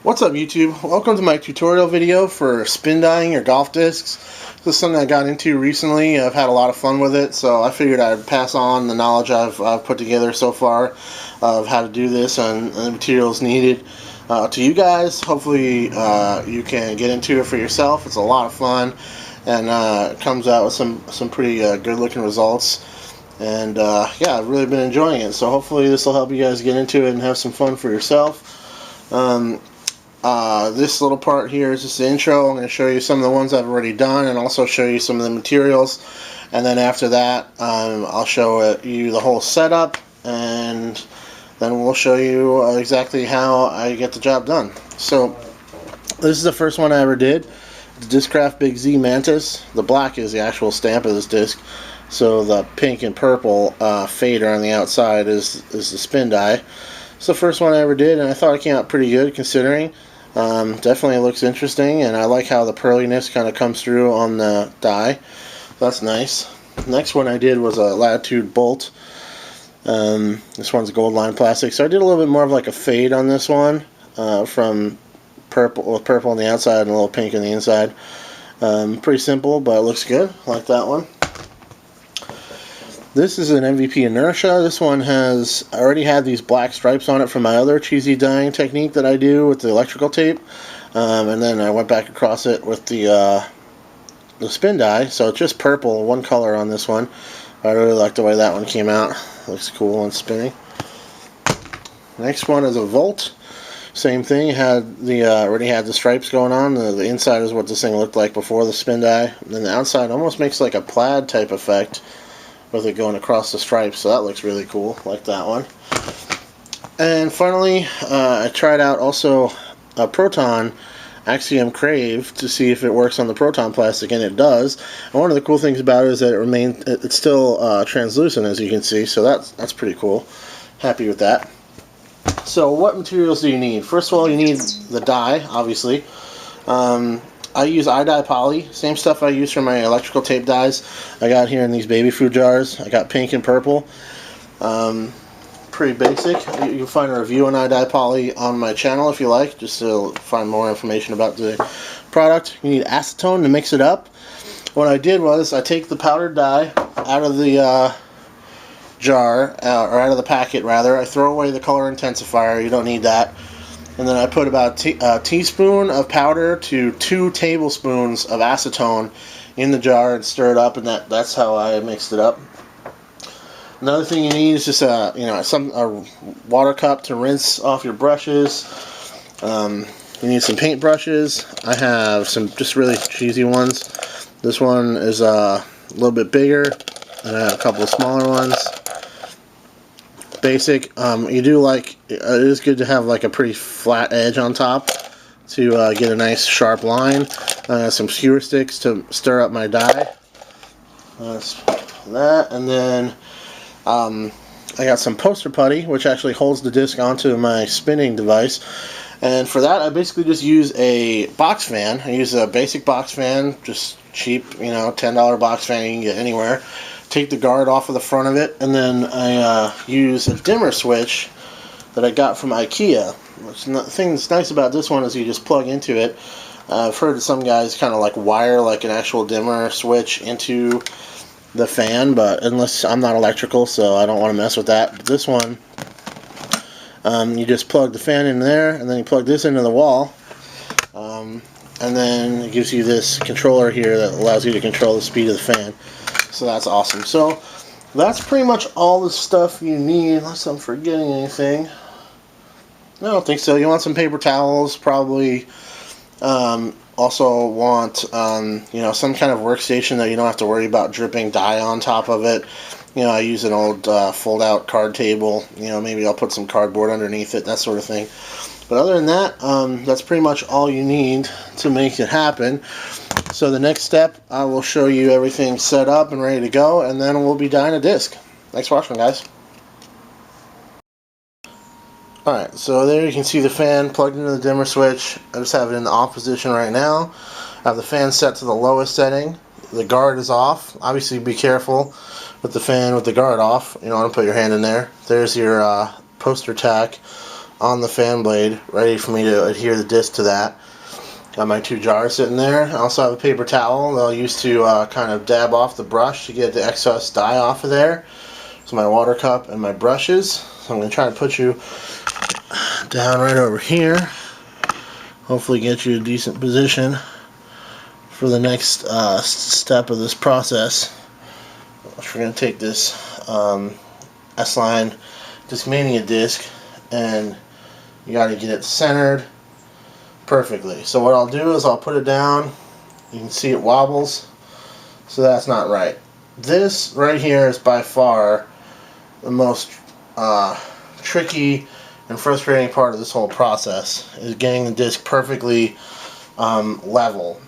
What's up, YouTube? Welcome to my tutorial video for spin dyeing your golf discs. This is something I got into recently. I've had a lot of fun with it, so I figured I'd pass on the knowledge I've put together so far of how to do this and the materials needed to you guys. Hopefully you can get into it for yourself. It's a lot of fun, and it comes out with some pretty good looking results. And yeah, I've really been enjoying it, so hopefully this will help you guys get into it and have some fun for yourself. This little part here is just the intro. I'm going to show you some of the ones I've already done and also show you some of the materials, and then after that I'll show you the whole setup, and then we'll show you exactly how I get the job done. So this is the first one I ever did. The Discraft Big Z Mantis. The black is the actual stamp of this disc, so the pink and purple fader on the outside is the spin dye. It's the first one I ever did, and I thought it came out pretty good considering. Definitely looks interesting, and I like how the pearliness kind of comes through on the dye. That's nice. The next one I did was a Latitude Bolt. This one's gold line plastic, so I did a little bit more of like a fade on this one, from purple with purple on the outside and a little pink on the inside. Pretty simple, but it looks good. I like that one. This is an MVP Inertia. This one has already had these black stripes on it from my other cheesy dyeing technique that I do with the electrical tape, and then I went back across it with the spin dye, so it's just purple, one color on this one. I really like the way that one came out. Looks cool and spinning. Next one is a Volt. Same thing. Already had the stripes going on. The inside is what this thing looked like before the spin dye, and then the outside almost makes like a plaid type effect with it going across the stripes, so that looks really cool. Like that one. And finally, I tried out also a Proton Axiom Crave to see if it works on the Proton plastic, and it does. And one of the cool things about it is that it's still translucent, as you can see, so that's pretty cool. Happy with that. So what materials do you need? First of all, you need the dye, obviously. I use iDye Poly, same stuff I use for my electrical tape dyes. I got here in these baby food jars. I got pink and purple. Pretty basic. You can find a review on iDye Poly on my channel if you like, just to find more information about the product. You need acetone to mix it up. What I did was I take the powdered dye out of the jar, or out of the packet rather. I throw away the color intensifier. You don't need that. And then I put about a teaspoon of powder to 2 tablespoons of acetone in the jar and stir it up, and that's how I mixed it up. Another thing you need is just a water cup to rinse off your brushes. You need some paint brushes. I have some just really cheesy ones. This one is a little bit bigger, and I have a couple of smaller ones. Basic. You do like, it is good to have like a pretty flat edge on top to get a nice sharp line. Some skewer sticks to stir up my dye. That, and then I got some poster putty, which actually holds the disc onto my spinning device. And for that, I basically just use a box fan. I use a basic box fan, just cheap, $10 box fan you can get anywhere. Take the guard off of the front of it, and then I use a dimmer switch that I got from IKEA. The thing that's nice about this one is you just plug into it. I've heard that some guys kind of like wire like an actual dimmer switch into the fan, but unless I'm not electrical, so I don't want to mess with that. But this one, you just plug the fan in there, and then you plug this into the wall, and then it gives you this controller here that allows you to control the speed of the fan. So that's awesome. So that's pretty much all the stuff you need, unless I'm forgetting anything. I don't think so. You want some paper towels, probably. Also want some kind of workstation that you don't have to worry about dripping dye on top of it. I use an old fold-out card table. Maybe I'll put some cardboard underneath it, that sort of thing. But other than that, that's pretty much all you need to make it happen. So the next step, I will show you everything set up and ready to go, and then we'll be dyeing a disc. Thanks for watching, guys. Alright, so there you can see the fan plugged into the dimmer switch. I just have it in the off position right now. I have the fan set to the lowest setting. The guard is off. Obviously be careful with the fan with the guard off. You don't want to put your hand in there. There's your poster tack on the fan blade, ready for me to adhere the disc to that. Got my 2 jars sitting there. I also have a paper towel that I'll use to kind of dab off the brush to get the excess dye off of there. So my water cup and my brushes. So I'm going to try to put you down right over here. Hopefully get you a decent position for the next step of this process. We're going to take this S-Line Discmania disc, and you got to get it centered perfectly. So what I'll do is I'll put it down. You can see it wobbles, so that's not right. This right here is by far the most tricky and frustrating part of this whole process, is getting the disc perfectly level.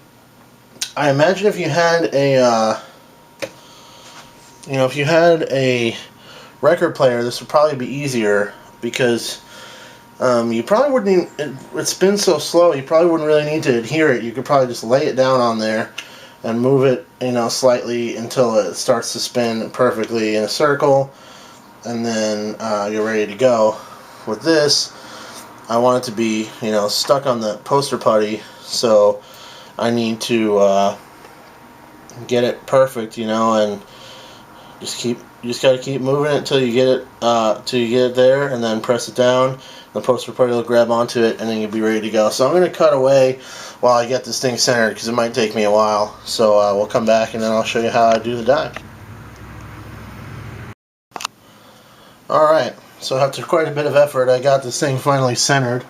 I imagine if you had a if you had a record player, this would probably be easier, because you probably wouldn't it spins so slow, you probably wouldn't really need to adhere it. You could probably just lay it down on there and move it slightly until it starts to spin perfectly in a circle, and then you're ready to go. With this, I want it to be stuck on the poster putty, so I need to get it perfect, and you just gotta keep moving it until you get it there, and then press it down. The poster putty will grab onto it, and then you'll be ready to go. So I'm gonna cut away while I get this thing centered, because it might take me a while. So we'll come back, and then I'll show you how I do the dye. Alright, so after quite a bit of effort, I got this thing finally centered.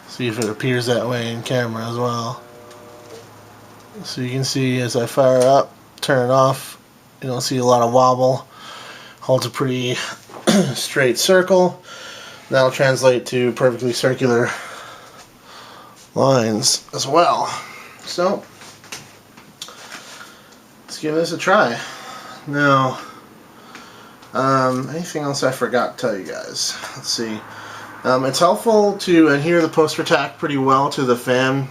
See if it appears that way in camera as well. So you can see as I fire up, turn it off, you don't see a lot of wobble. Holds a pretty straight circle. That'll translate to perfectly circular lines as well. So let's give this a try. Now, anything else I forgot to tell you guys? Let's see. It's helpful to adhere the poster tack pretty well to the fan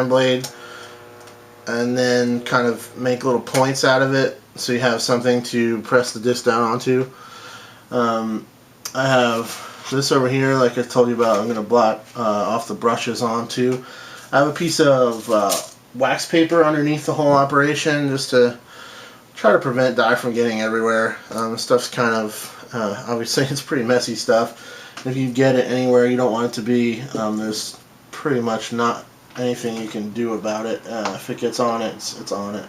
blade, and then kind of make little points out of it, so you have something to press the disc down onto. I have this over here, like I told you about. I'm going to blot off the brushes onto. I have a piece of wax paper underneath the whole operation, just to try to prevent dye from getting everywhere. Stuff's kind of, obviously it's pretty messy stuff. If you get it anywhere you don't want it to be, there's pretty much not anything you can do about it. If it gets on it, it's on it.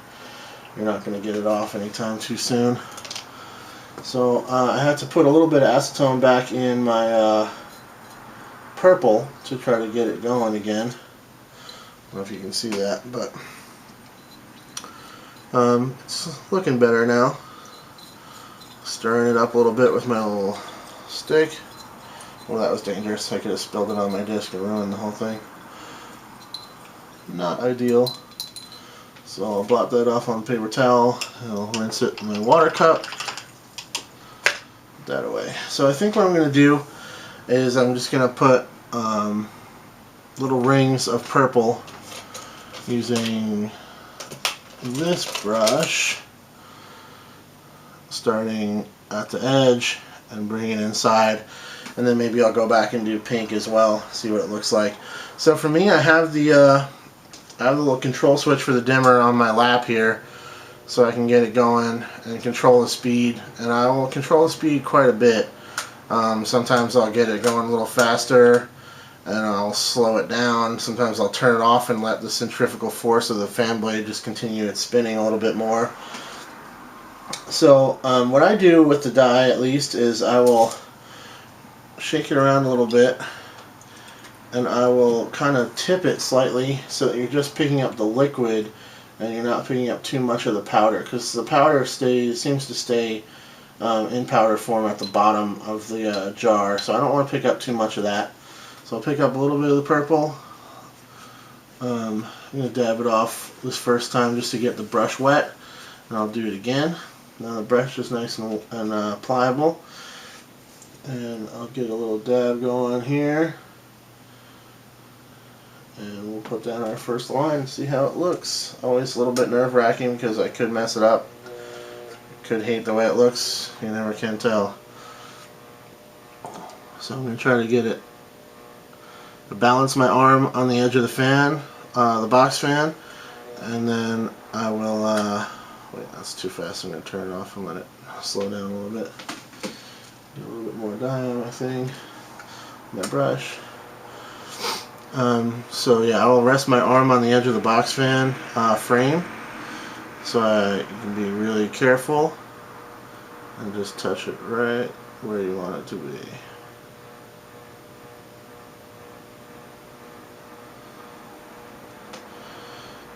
You're not going to get it off anytime too soon. So I had to put a little bit of acetone back in my purple to try to get it going again. I don't know if you can see that, but it's looking better now. Stirring it up a little bit with my little stick. Well, that was dangerous. I could have spilled it on my disc and ruined the whole thing. Not ideal. So I'll blot that off on the paper towel. I'll rinse it in my water cup. Put that away. So I think what I'm going to do is I'm just going to put little rings of purple using this brush, starting at the edge and bring it inside, and then maybe I'll go back and do pink as well, see what it looks like. So for me, I have the little control switch for the dimmer on my lap here, so I can get it going and control the speed, and I will control the speed quite a bit. Sometimes I'll get it going a little faster and I'll slow it down. Sometimes I'll turn it off and let the centrifugal force of the fan blade just continue its spinning a little bit more. So what I do with the dye, at least, is I will shake it around a little bit, and I will kind of tip it slightly so that you're just picking up the liquid and you're not picking up too much of the powder, because the powder seems to stay in powder form at the bottom of the jar, so I don't want to pick up too much of that. So I'll pick up a little bit of the purple. I'm going to dab it off this first time just to get the brush wet, and I'll do it again. Now the brush is nice and pliable, and I'll get a little dab going here, and we'll put down our first line and see how it looks. Always a little bit nerve-wracking because I could mess it up, could hate the way it looks, you never can tell. So I'm going to try to get it to balance my arm on the edge of the fan, the box fan, and then I will, wait, that's too fast. I'm going to turn it off and let it slow down a little bit. Do a little bit more dye on my thing, my brush. So yeah, I will rest my arm on the edge of the box fan frame, so you can be really careful and just touch it right where you want it to be.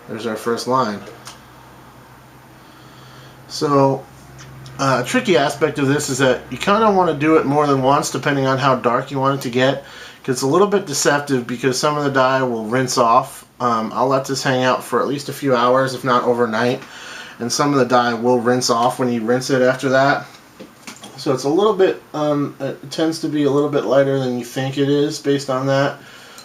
There's our first line. So a tricky aspect of this is that you kind of want to do it more than once depending on how dark you want it to get, because it's a little bit deceptive because some of the dye will rinse off. I'll let this hang out for at least a few hours, if not overnight, and some of the dye will rinse off when you rinse it after that. So it's a little bit, it tends to be a little bit lighter than you think it is based on that.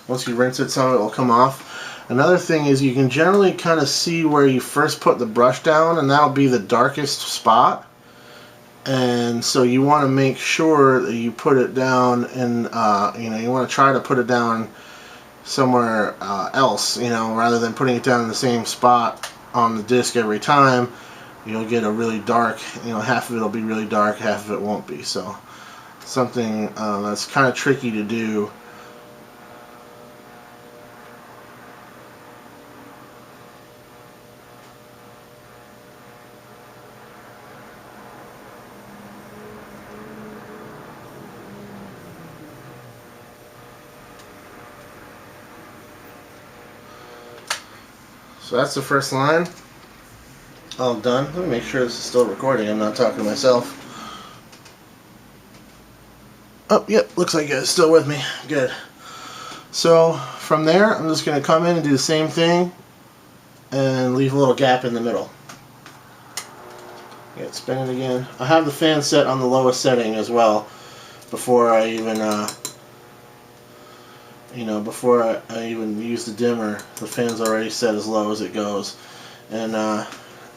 Once you rinse it, some of it will come off. Another thing is you can generally kind of see where you first put the brush down, and that'll be the darkest spot. And so you want to make sure that you put it down, and you want to try to put it down somewhere else, rather than putting it down in the same spot on the disc every time. You'll get a really dark, half of it will be really dark, half of it won't be. So something that's kind of tricky to do. So that's the first line. All done. Let me make sure this is still recording. I'm not talking to myself. Oh, yep, looks like it's still with me. Good. So from there, I'm just going to come in and do the same thing and leave a little gap in the middle. Yeah, spin it again. I have the fan set on the lowest setting as well before I even before I even use the dimmer. The fan's already set as low as it goes, and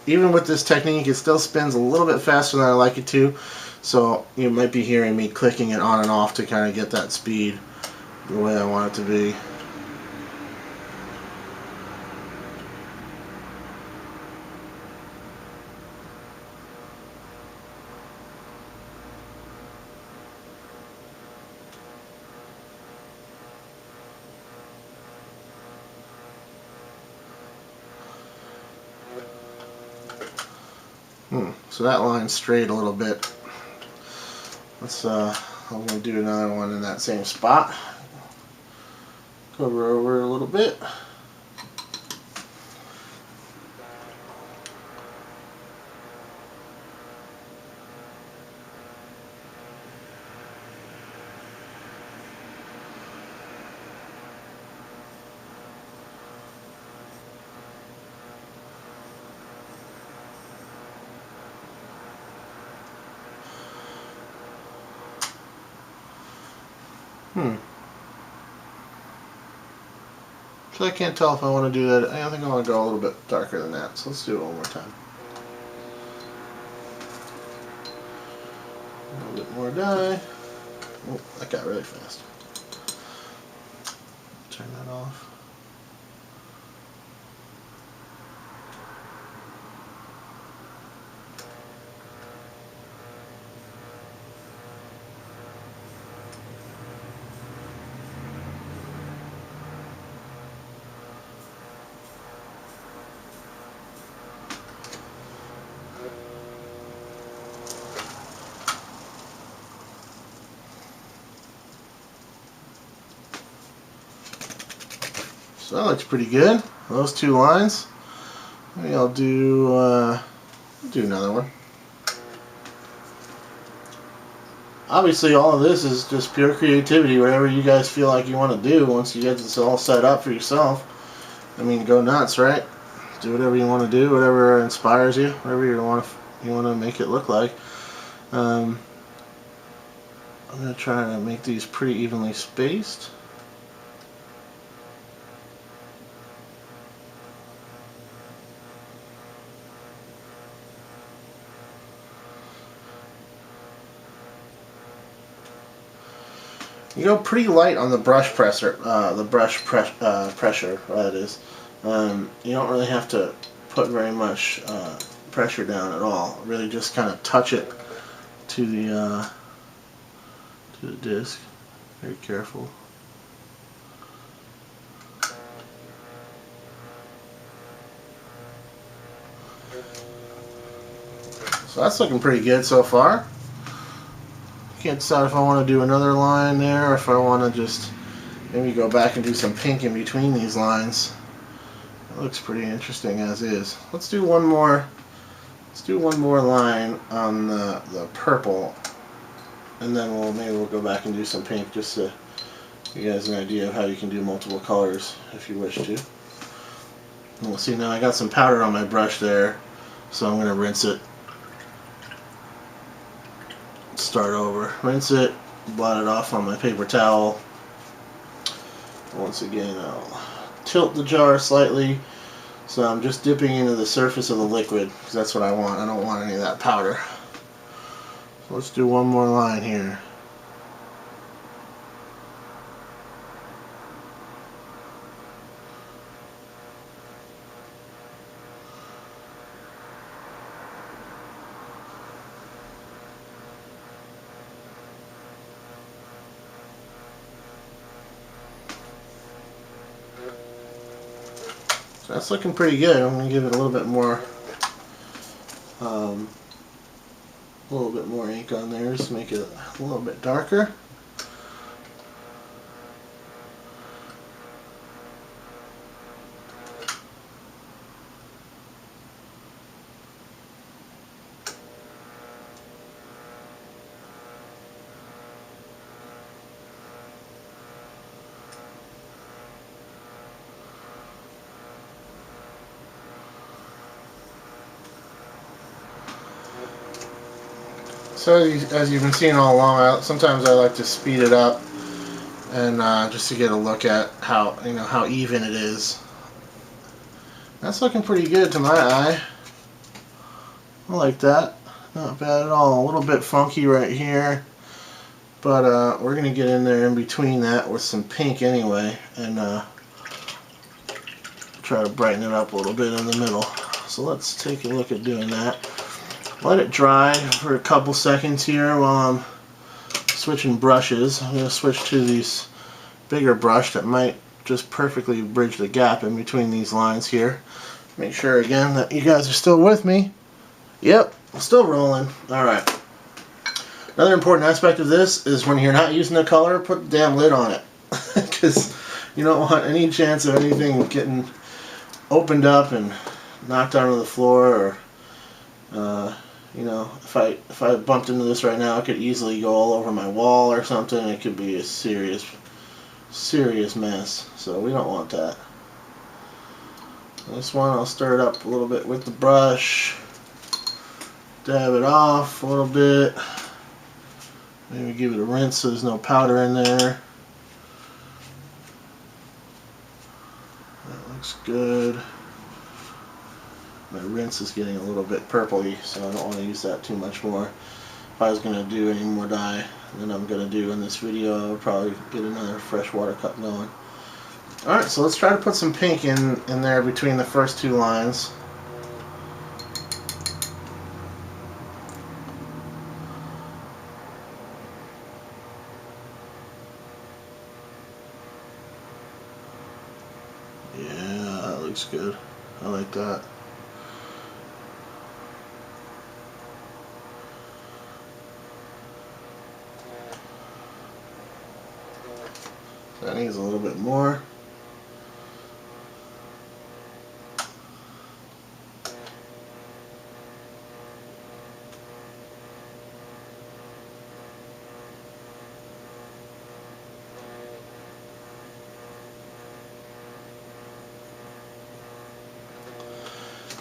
even with this technique, it still spins a little bit faster than I like it to, so you might be hearing me clicking it on and off to kind of get that speed the way I want it to be. So that line's straight a little bit. I'm going to do another one in that same spot. Cover over a little bit. So I can't tell if I want to do that. I think I want to go a little bit darker than that. So let's do it one more time. A little bit more dye. Oh, that got really fast. Turn that off. So that looks pretty good. Those two lines. Maybe I'll do another one. Obviously, all of this is just pure creativity. Whatever you guys feel like you want to do, once you get this all set up for yourself, I mean, go nuts, right? Do whatever you want to do, whatever inspires you, whatever you want to make it look like. I'm going to try to make these pretty evenly spaced. You go pretty light on the brush pressure, pressure, that is. You don't really have to put very much pressure down at all. Really just kind of touch it to the disc. Very careful. So that's looking pretty good so far. Can't decide if I want to do another line there or if I want to just maybe go back and do some pink in between these lines. It looks pretty interesting as is. Let's do one more. Let's do one more line on the purple, and then maybe we'll go back and do some pink just to give you guys an idea of how you can do multiple colors if you wish to. And we'll see now. I got some powder on my brush there, so I'm going to rinse it. Start over. Rinse it, blot it off on my paper towel. Once again, I'll tilt the jar slightly so I'm just dipping into the surface of the liquid because that's what I want. I don't want any of that powder. So let's do one more line here. So that's looking pretty good. I'm going to give it a little bit more ink on there just to make it a little bit darker. So as you've been seeing all along, sometimes I like to speed it up and just to get a look at how even it is. That's looking pretty good to my eye. I like that. Not bad at all. A little bit funky right here, but we're gonna get in there in between that with some pink anyway, and try to brighten it up a little bit in the middle. So let's take a look at doing that. Let it dry for a couple seconds here while I'm switching brushes. I'm going to switch to this bigger brush that might just perfectly bridge the gap in between these lines here. Make sure again that you guys are still with me. Yep, still rolling. Alright. Another important aspect of this is when you're not using the color, put the damn lid on it. Because you don't want any chance of anything getting opened up and knocked onto the floor, or you know, if I bumped into this right now, it could easily go all over my wall or something. It could be a serious mess. So we don't want that. This one, I'll stir it up a little bit with the brush. Dab it off a little bit. Maybe give it a rinse so there's no powder in there. That looks good. My rinse is getting a little bit purpley, so I don't want to use that too much more. If I was going to do any more dye than I'm going to do in this video, I would probably get another fresh water cup going. Alright, so let's try to put some pink in there between the first two lines. Yeah, that looks good. I like that. That needs a little bit more.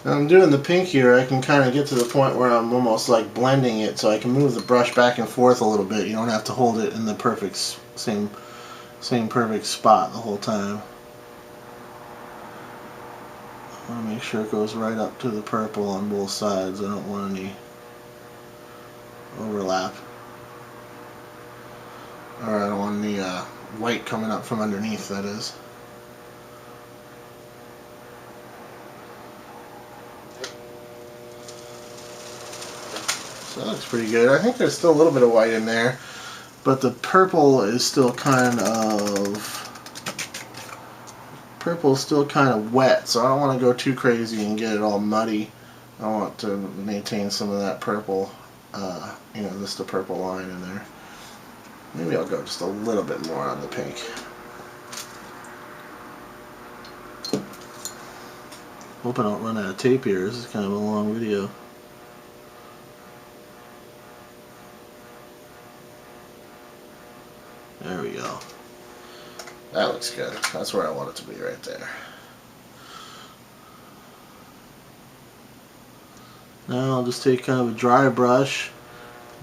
Now I'm doing the pink here. I can kind of get to the point where I'm almost like blending it, so I can move the brush back and forth a little bit. You don't have to hold it in the perfect same perfect spot the whole time. I want to make sure it goes right up to the purple on both sides. I don't want any overlap. Or I don't want any white coming up from underneath, that is. So that looks pretty good. I think there's still a little bit of white in there, but the purple is still kind of wet, so I don't want to go too crazy and get it all muddy. I want to maintain some of that purple, you know, just the purple line in there. Maybe I'll go just a little bit more on the pink. Hope I don't run out of tape here. This is kind of a long video. There we go. That looks good. That's where I want it to be, right there. Now I'll just take kind of a dry brush,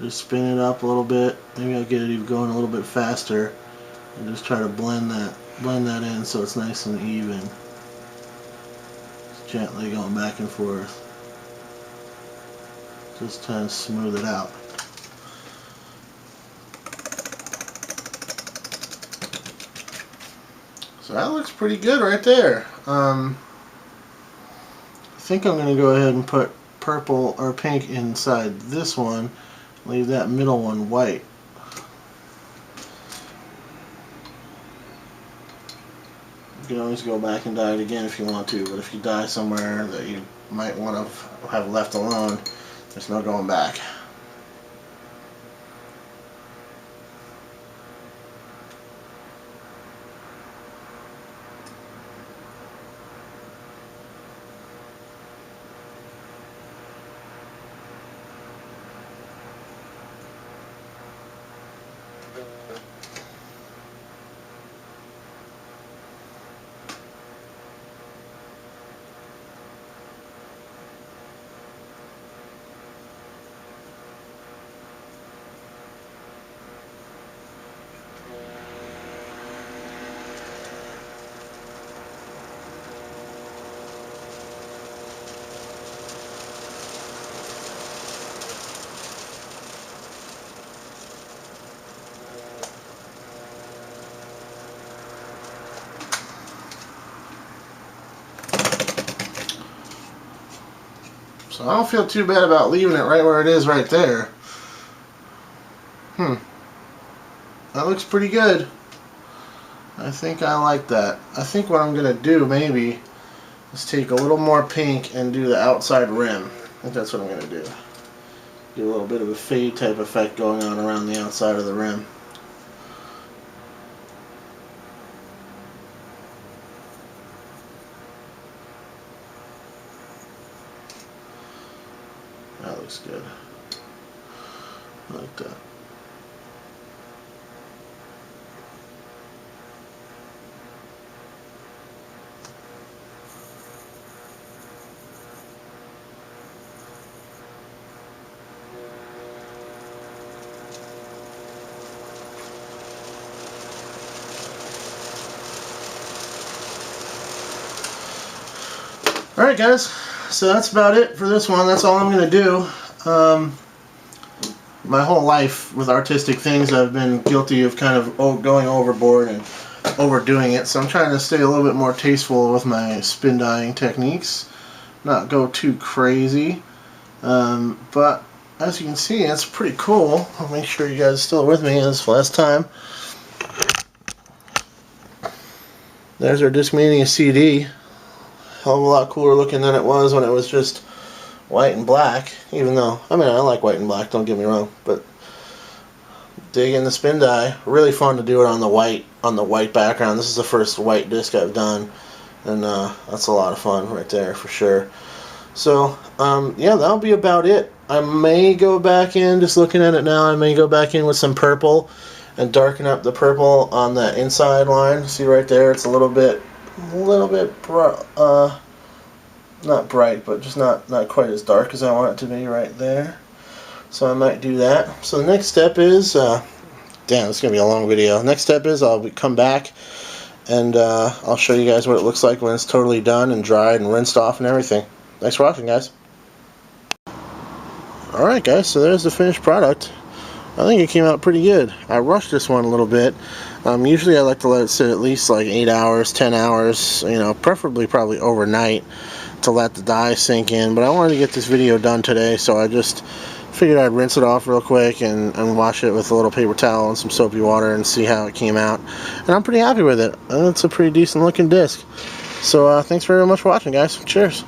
just spin it up a little bit. Maybe I'll get it even going a little bit faster, and just try to blend that in so it's nice and even. Just gently going back and forth. Just trying to smooth it out. So that looks pretty good right there. I think I'm going to go ahead and put purple or pink inside this one. Leave that middle one white. You can always go back and dye it again if you want to, but if you dye somewhere that you might want to have left alone, there's no going back. So I don't feel too bad about leaving it right where it is right there. That looks pretty good. I think I like that. I think what I'm going to do maybe is take a little more pink and do the outside rim. I think that's what I'm going to do. Get a little bit of a fade type effect going on around the outside of the rim. That looks good. I like that. Alright guys, so that's about it for this one. That's all I'm going to do. My whole life with artistic things I've been guilty of kind of going overboard and overdoing it, so I'm trying to stay a little bit more tasteful with my spin dyeing techniques, not go too crazy, but as you can see, it's pretty cool. I'll make sure you guys are still with me this last time. There's our Discmania CD. Hell of a lot cooler looking than it was when it was just white and black, even though, I mean, I like white and black, don't get me wrong, but dig in the spin dye. Really fun to do it on the white background. This is the first white disc I've done, and that's a lot of fun right there for sure. So yeah, that'll be about it. I may go back in, just looking at it now, I may go back in with some purple and darken up the purple on the inside line. See right there, it's a little bit not bright, but just not quite as dark as I want it to be right there. So I might do that. So the next step is, damn, it's going to be a long video. Next step is I'll come back and I'll show you guys what it looks like when it's totally done and dried and rinsed off and everything. Thanks for watching, guys. Alright guys, so there's the finished product. I think it came out pretty good. I rushed this one a little bit. Usually I like to let it sit at least like 8 hours, 10 hours, you know, preferably probably overnight to let the dye sink in. But I wanted to get this video done today, so I just figured I'd rinse it off real quick and wash it with a little paper towel and some soapy water and see how it came out. And I'm pretty happy with it. It's a pretty decent looking disc. So thanks very much for watching, guys. Cheers.